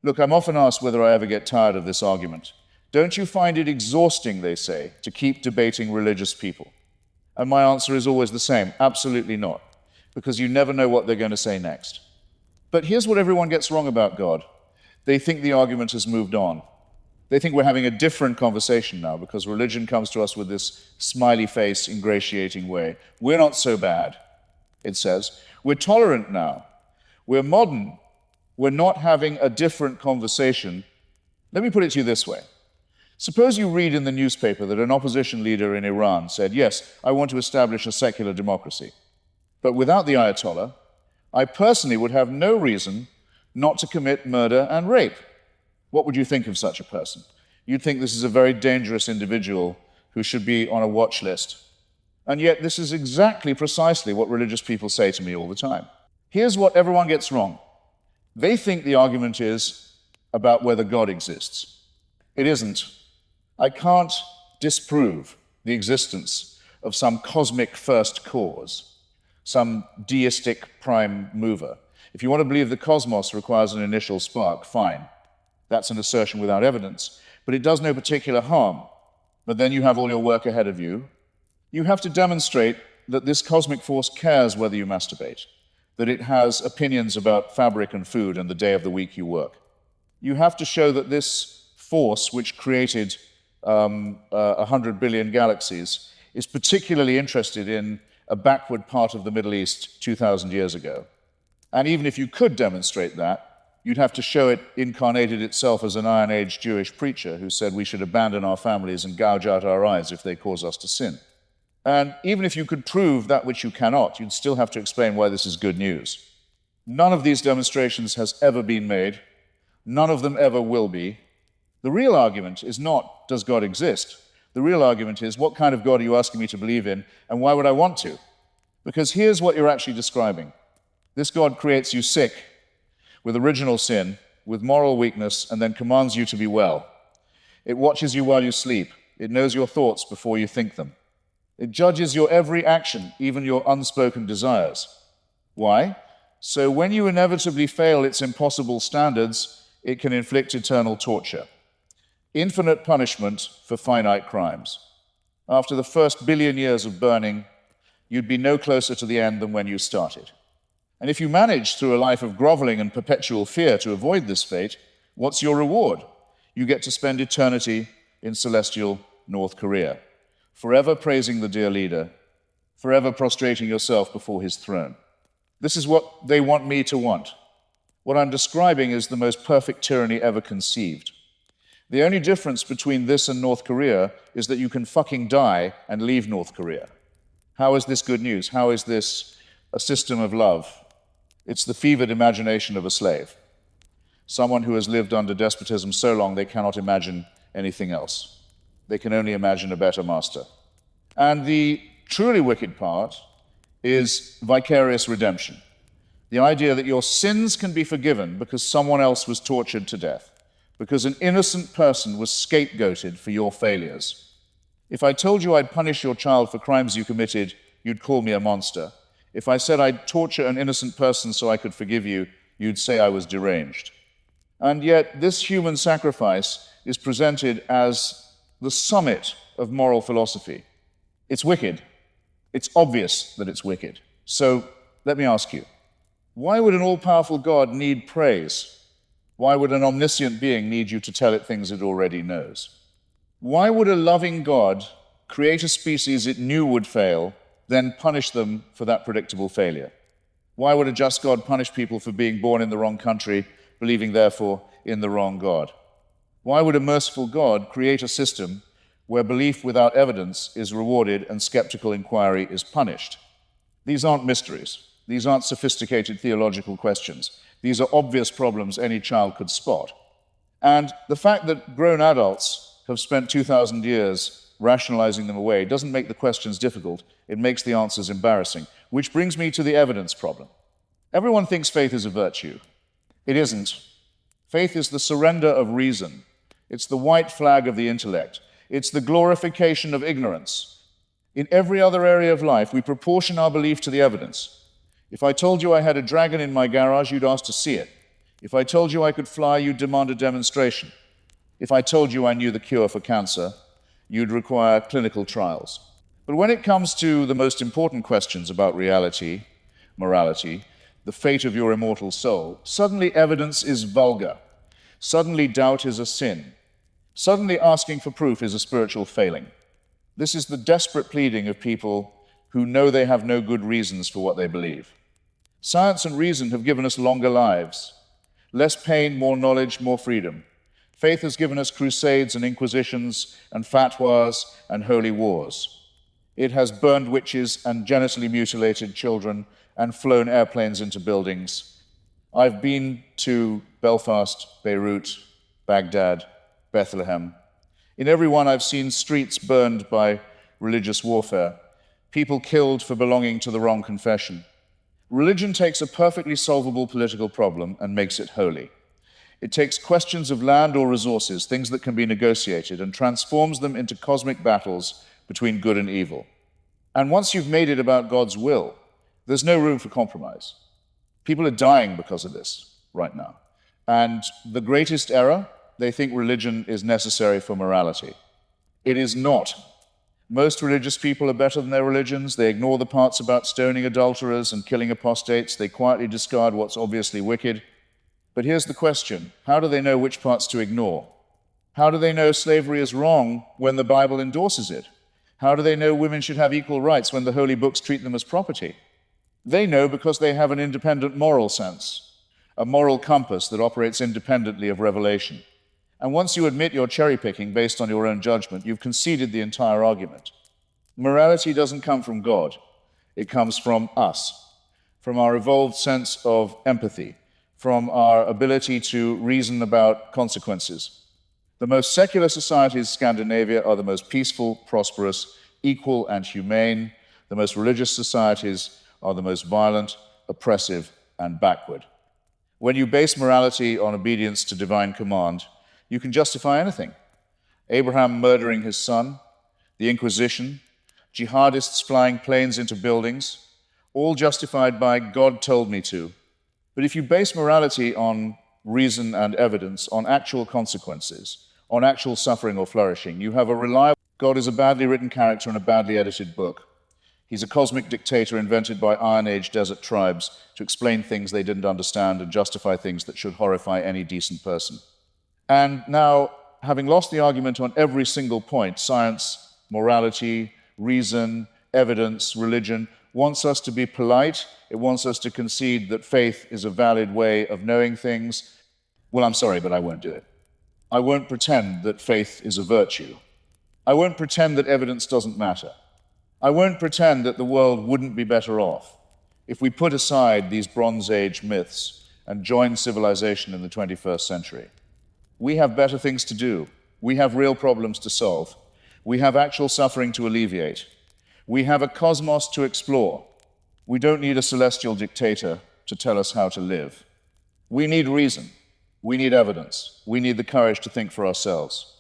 Look, I'm often asked whether I ever get tired of this argument. Don't you find it exhausting, they say, to keep debating religious people? And my answer is always the same: absolutely not, because you never know what they're going to say next. But here's what everyone gets wrong about God. They think the argument has moved on. They think we're having a different conversation now because religion comes to us with this smiley face, ingratiating way. We're not so bad, it says. We're tolerant now. We're modern. We're not having a different conversation. Let me put it to you this way. Suppose you read in the newspaper that an opposition leader in Iran said, yes, I want to establish a secular democracy. But without the Ayatollah, I personally would have no reason not to commit murder and rape. What would you think of such a person? You'd think this is a very dangerous individual who should be on a watch list. And yet this is exactly precisely what religious people say to me all the time. Here's what everyone gets wrong. They think the argument is about whether God exists. It isn't. I can't disprove the existence of some cosmic first cause, some deistic prime mover. If you want to believe the cosmos requires an initial spark, fine. That's an assertion without evidence, but it does no particular harm. But then you have all your work ahead of you. You have to demonstrate that this cosmic force cares whether you masturbate, that it has opinions about fabric and food and the day of the week you work. You have to show that this force, which created 100 billion galaxies, is particularly interested in a backward part of the Middle East 2,000 years ago. And even if you could demonstrate that, you'd have to show it incarnated itself as an Iron Age Jewish preacher who said we should abandon our families and gouge out our eyes if they cause us to sin. And even if you could prove that which you cannot, you'd still have to explain why this is good news. None of these demonstrations has ever been made. None of them ever will be. The real argument is not, does God exist? The real argument is, what kind of God are you asking me to believe in, and why would I want to? Because here's what you're actually describing. This God creates you sick, with original sin, with moral weakness, and then commands you to be well. It watches you while you sleep. It knows your thoughts before you think them. It judges your every action, even your unspoken desires. Why? So when you inevitably fail its impossible standards, it can inflict eternal torture. Infinite punishment for finite crimes. After the first billion years of burning, you'd be no closer to the end than when you started. And if you manage through a life of groveling and perpetual fear to avoid this fate, what's your reward? You get to spend eternity in celestial North Korea, forever praising the dear leader, forever prostrating yourself before his throne. This is what they want me to want. What I'm describing is the most perfect tyranny ever conceived. The only difference between this and North Korea is that you can fucking die and leave North Korea. How is this good news? How is this a system of love? It's the fevered imagination of a slave, someone who has lived under despotism so long they cannot imagine anything else. They can only imagine a better master. And the truly wicked part is vicarious redemption. The idea that your sins can be forgiven because someone else was tortured to death, because an innocent person was scapegoated for your failures. If I told you I'd punish your child for crimes you committed, you'd call me a monster. If I said I'd torture an innocent person so I could forgive you, you'd say I was deranged. And yet this human sacrifice is presented as the summit of moral philosophy. It's wicked. It's obvious that it's wicked. So let me ask you, why would an all-powerful God need praise? Why would an omniscient being need you to tell it things it already knows? Why would a loving God create a species it knew would fail, then punish them for that predictable failure? Why would a just God punish people for being born in the wrong country, believing therefore in the wrong God? Why would a merciful God create a system where belief without evidence is rewarded and skeptical inquiry is punished? These aren't mysteries. These aren't sophisticated theological questions. These are obvious problems any child could spot. And the fact that grown adults have spent 2,000 years rationalizing them away doesn't make the questions difficult. It makes the answers embarrassing. Which brings me to the evidence problem. Everyone thinks faith is a virtue. It isn't. Faith is the surrender of reason. It's the white flag of the intellect. It's the glorification of ignorance. In every other area of life, we proportion our belief to the evidence. If I told you I had a dragon in my garage, you'd ask to see it. If I told you I could fly, you'd demand a demonstration. If I told you I knew the cure for cancer, you'd require clinical trials. But when it comes to the most important questions about reality, morality, the fate of your immortal soul, suddenly evidence is vulgar. Suddenly doubt is a sin. Suddenly asking for proof is a spiritual failing. This is the desperate pleading of people who know they have no good reasons for what they believe. Science and reason have given us longer lives. Less pain, more knowledge, more freedom. Faith has given us crusades and inquisitions and fatwas and holy wars. It has burned witches and genitally mutilated children and flown airplanes into buildings. I've been to Belfast, Beirut, Baghdad, Bethlehem. In every one, I've seen streets burned by religious warfare, people killed for belonging to the wrong confession. Religion takes a perfectly solvable political problem and makes it holy. It takes questions of land or resources, things that can be negotiated, and transforms them into cosmic battles between good and evil. And once you've made it about God's will, there's no room for compromise. People are dying because of this right now. And the greatest error, they think religion is necessary for morality. It is not. Most religious people are better than their religions. They ignore the parts about stoning adulterers and killing apostates. They quietly discard what's obviously wicked. But here's the question. How do they know which parts to ignore? How do they know slavery is wrong when the Bible endorses it? How do they know women should have equal rights when the holy books treat them as property? They know because they have an independent moral sense, a moral compass that operates independently of revelation. And once you admit you're cherry-picking based on your own judgment, you've conceded the entire argument. Morality doesn't come from God. It comes from us, from our evolved sense of empathy, from our ability to reason about consequences. The most secular societies in Scandinavia are the most peaceful, prosperous, equal, and humane. The most religious societies are the most violent, oppressive, and backward. When you base morality on obedience to divine command, you can justify anything. Abraham murdering his son, the Inquisition, jihadists flying planes into buildings, all justified by God told me to. But if you base morality on reason and evidence, on actual consequences, on actual suffering or flourishing, you have a reliable... God is a badly written character in a badly edited book. He's a cosmic dictator invented by Iron Age desert tribes to explain things they didn't understand and justify things that should horrify any decent person. And now, having lost the argument on every single point, science, morality, reason, evidence, religion, wants us to be polite. It wants us to concede that faith is a valid way of knowing things. Well, I'm sorry, but I won't do it. I won't pretend that faith is a virtue. I won't pretend that evidence doesn't matter. I won't pretend that the world wouldn't be better off if we put aside these Bronze Age myths and joined civilization in the 21st century. We have better things to do. We have real problems to solve. We have actual suffering to alleviate. We have a cosmos to explore. We don't need a celestial dictator to tell us how to live. We need reason. We need evidence. We need the courage to think for ourselves.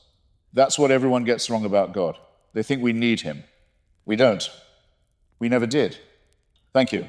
That's what everyone gets wrong about God. They think we need him. We don't. We never did. Thank you.